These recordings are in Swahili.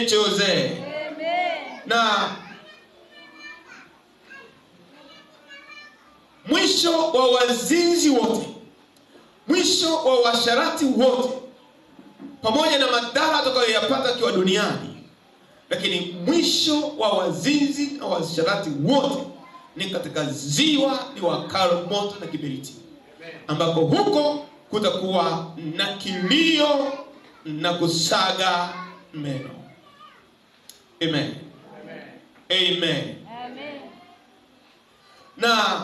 Jose. Na mwisho wa wazinzi wote, mwisho wa washarati wote, pamoja na madhara atakayoyapata akiwa duniani, lakini mwisho wa wazinzi na washarati wote ni katika ziwa liwakalo moto na kiberiti, ambako huko kutakuwa na kilio na kusaga meno. Amen. Amen. Amen. Na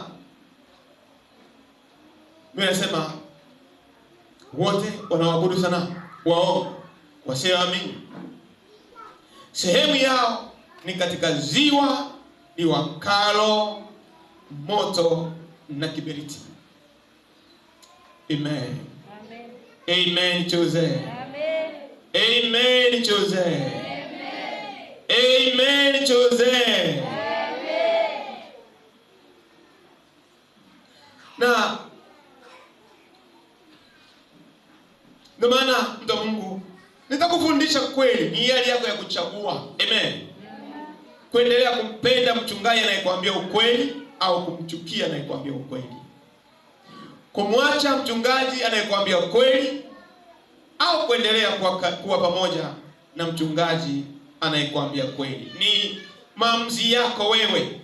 mimi nasema wote wanaoabudu sanamu, wao wasioamini, sehemu yao ni katika ziwa liwakalo moto na kiberiti. Amen. Amen. Amen, Jose. Amen. Amen, Jose. Amen. Amen, Jose. Amen. Na ndio maana mtu wa Mungu, nitakufundisha kweli, ni hiari yako ya kuchagua. Amen. Kuendelea kumpenda mchungaji anayekwambia ukweli au kumchukia anayekwambia ukweli. Kumwacha mchungaji anayekwambia ukweli au kuendelea kuwa pamoja na mchungaji anayekwambia kweli. Ni maamuzi yako wewe.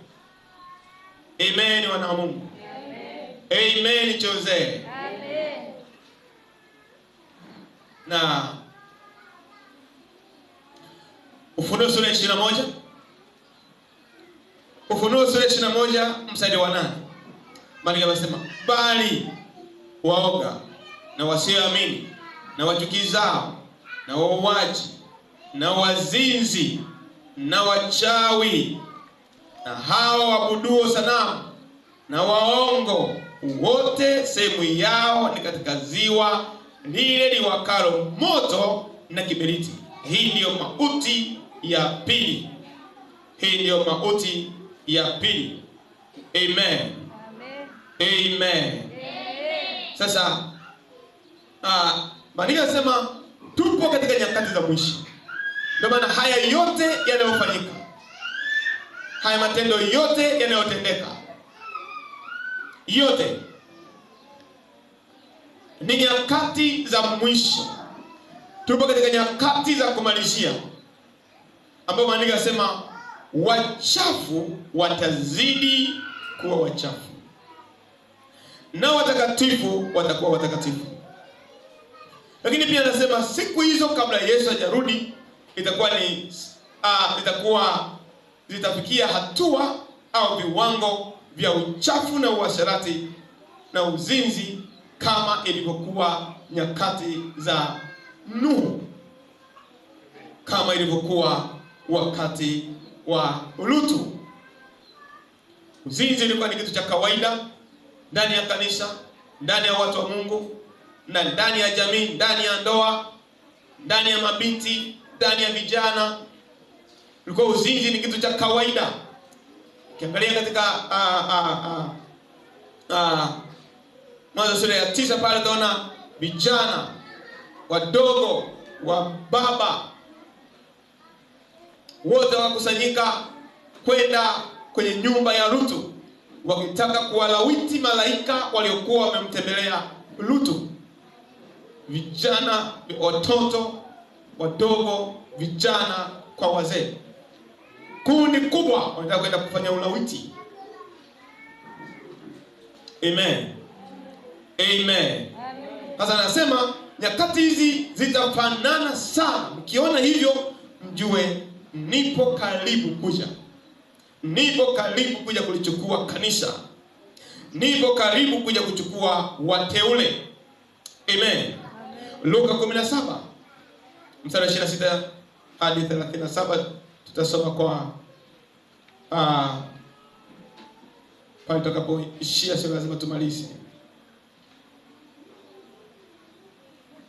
Amen, wana wa Mungu. Amen. Amen, Jose. Amen. Na Ufunuo sura 21, Ufunuo sura 21 mstari wa 8. Maandiko yanasema, bali waoga na wasioamini na wachukizao na wauaji na wazinzi na wachawi na hao waabuduo sanamu na waongo, wote sehemu yao ni katika ziwa lile liwakalo moto na kiberiti. Hii ndiyo mauti ya pili. Hii ndiyo mauti ya pili. Amen. Amen. Amen. Sasa maandiko yanasema tupo katika nyakati za mwisho. Ndio maana haya yote yanayofanyika, haya matendo yote yanayotendeka, yote ni nyakati za mwisho. Tupo katika nyakati za kumalizia, ambapo maandiko yanasema wachafu watazidi kuwa wachafu na watakatifu watakuwa watakatifu. Lakini pia anasema siku hizo kabla Yesu hajarudi zitafikia hatua au viwango vya uchafu na uasherati na uzinzi kama ilivyokuwa nyakati za Nuhu, kama ilivyokuwa wakati wa Lutu. Uzinzi ulikuwa ni kitu cha kawaida ndani ya kanisa, ndani ya watu wa Mungu, na ndani ya jamii, ndani ya ndoa, ndani ya mabinti, ndani ya vijana. Ulikuwa uzinzi ni kitu cha kawaida. Ukiangalia katika Mwanzo sura ya 9 pale utaona vijana wadogo wa baba wote wakusanyika kwenda kwenye nyumba ya Lutu, wakitaka kuwalawiti malaika waliokuwa wamemtembelea Lutu. Vijana, watoto wadogo, vijana kwa wazee, kundi kubwa wanataka kwenda kufanya ulawiti. Amen. Amen. Sasa anasema nyakati hizi zitafanana sana. Mkiona hivyo mjue nipo karibu kuja. Nipo karibu kuja kulichukua kanisa. Nipo karibu kuja kuchukua wateule. Amen. Luka 17 mstari 26 hadi 37 tutasoma kwa pale tutakapoishia, sio lazima tumalize.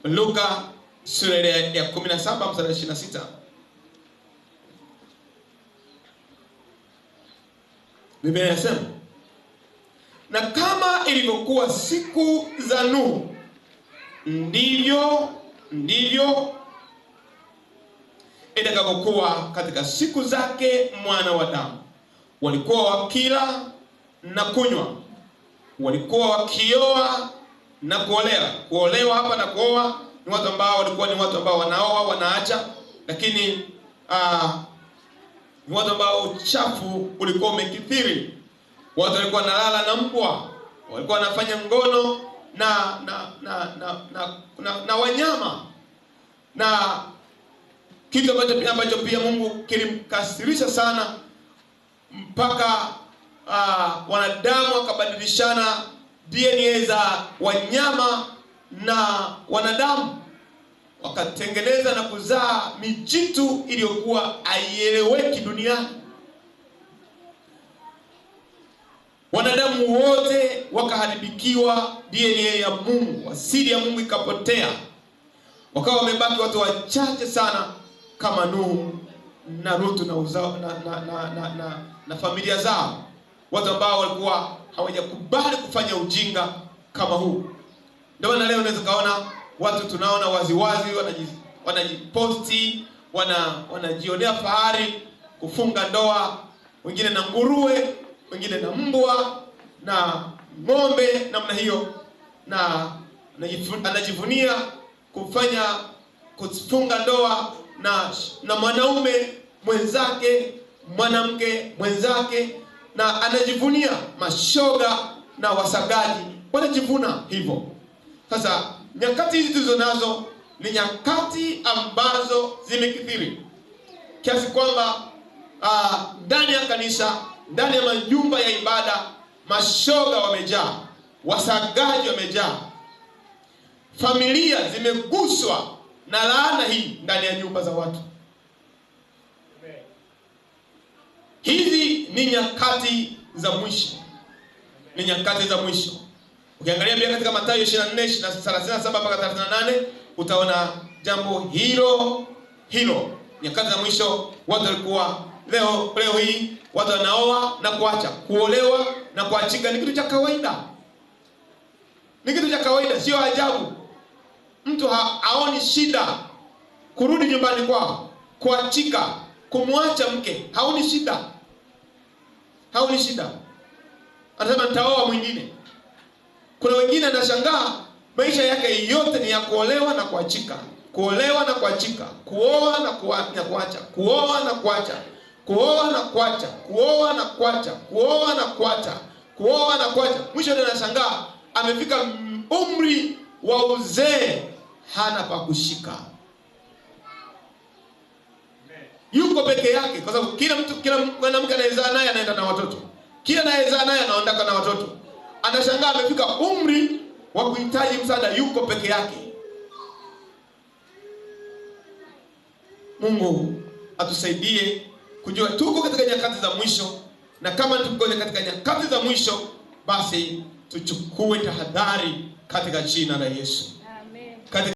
Luka sura ya 17 mstari 26. Biblia inasema, na kama ilivyokuwa siku za Nuhu, ndivyo itakapokuwa katika siku zake mwana wa Adamu. Walikuwa wakila na kunywa, walikuwa wakioa na kuolewa. Kuolewa hapa na kuoa ni watu ambao walikuwa ni watu ambao wanaoa wanaacha, lakini ni watu ambao uchafu ulikuwa umekithiri. Watu walikuwa wanalala na mbwa, walikuwa wanafanya ngono na wanyama, na kitu ambacho pia Mungu kilimkasirisha sana, mpaka wanadamu wakabadilishana DNA za wanyama na wanadamu, wakatengeneza na kuzaa mijitu iliyokuwa haieleweki duniani. Wanadamu wote wakaharibikiwa DNA ya Mungu, asili ya Mungu ikapotea. Wakawa wamebaki watu wachache sana kama Nuhu na Rutu na uzao na familia zao, watu ambao walikuwa hawajakubali kufanya ujinga kama huu. Ndio maana leo unaweza kaona watu tunaona waziwazi wanajiposti, wanajionea fahari kufunga ndoa, wengine na nguruwe, wengine na mbwa na ng'ombe namna hiyo, na anajivunia kufunga ndoa na mwanaume mwenzake, mwanamke mwenzake, na anajivunia. Mashoga na wasagaji wanajivuna hivyo. Sasa nyakati hizi tulizo nazo ni nyakati ambazo zimekithiri kiasi kwamba ndani ya kanisa, ndani ya majumba ya ibada, mashoga wamejaa, wasagaji wamejaa. Familia zimeguswa na laana hii ndani ya nyumba za watu. Hizi ni nyakati za mwisho. Ni nyakati za mwisho. Ukiangalia pia katika Mathayo 24:37 mpaka 38 utaona jambo hilo. Nyakati za mwisho watu walikuwa leo hii watu wanaoa na kuacha, kuolewa na kuachika ni kitu cha kawaida. Ni kitu cha kawaida, sio ajabu. Mtu haoni shida kurudi nyumbani kwao, kuachika, kumwacha mke, haoni shida. Haoni shida. Anasema nitaoa mwingine. Kuna wengine anashangaa maisha yake yote ni ya kuolewa na kuachika, kuolewa na kuachika, kuoa na kuacha, kuoa na kuacha, kuoa na kuacha, kuoa na kuacha, kuoa na kuacha, kuoa na kuacha. Mwisho ndio anashangaa amefika umri wa uzee, hana pa kushika. Yuko peke yake, kwa sababu kila mwanamke anayezaa naye anaenda na watoto. Kila anayezaa naye anaondoka na watoto. Anashangaa amefika umri wa kuhitaji msaada, yuko peke yake. Mungu atusaidie kujua tuko katika nyakati za mwisho, na kama tuko katika nyakati za mwisho, basi tuchukue tahadhari katika jina la Yesu. Amen.